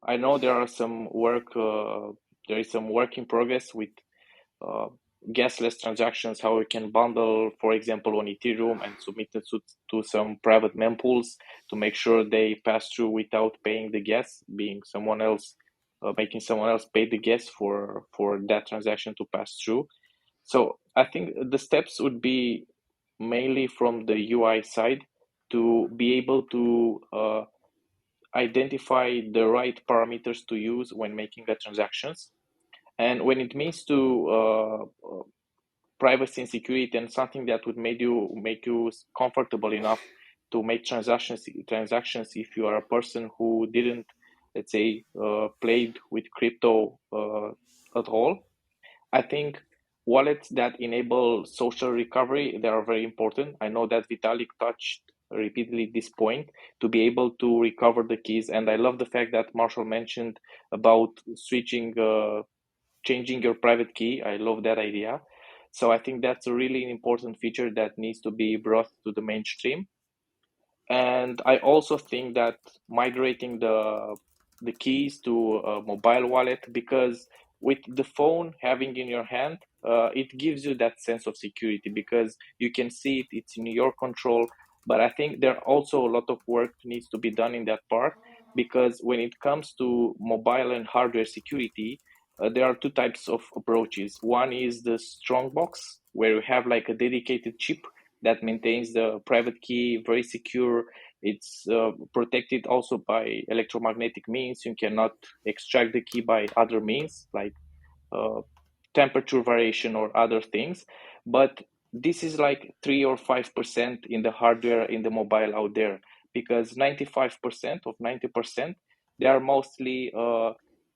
I know there is some work in progress with gasless transactions, how we can bundle, for example, on Ethereum and submit it to some private mempools to make sure they pass through without paying the gas, being someone else, making someone else pay the gas for that transaction to pass through. So I think the steps would be mainly from the UI side to be able to identify the right parameters to use when making the transactions. And when it means to privacy and security and something that would make you comfortable enough to make transactions if you are a person who didn't, let's say, played with crypto at all. I think wallets that enable social recovery, they are very important. I know that Vitalik touched repeatedly this point, to be able to recover the keys. And I love the fact that Marshall mentioned about changing your private key. I love that idea. So I think that's a really important feature that needs to be brought to the mainstream. And I also think that migrating the keys to a mobile wallet, because with the phone having in your hand, it gives you that sense of security because you can see it, it's in your control. But I think there also a lot of work needs to be done in that part, because when it comes to mobile and hardware security, there are two types of approaches. One is the strong box, where you have like a dedicated chip that maintains the private key, very secure. It's protected also by electromagnetic means. You cannot extract the key by other means like temperature variation or other things. But this is like 3 or 5% in the hardware in the mobile out there, because 95% of 90%, they are mostly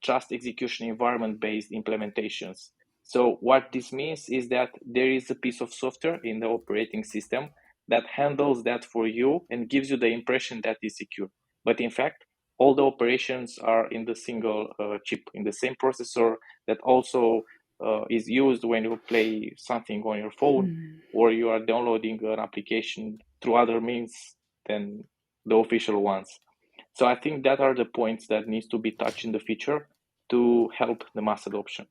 trust execution environment based implementations. So what this means is that there is a piece of software in the operating system that handles that for you and gives you the impression that is secure. But in fact, all the operations are in the single chip, in the same processor that also is used when you play something on your phone or you are downloading an application through other means than the official ones. So I think that are the points that needs to be touched in the future to help the mass adoption.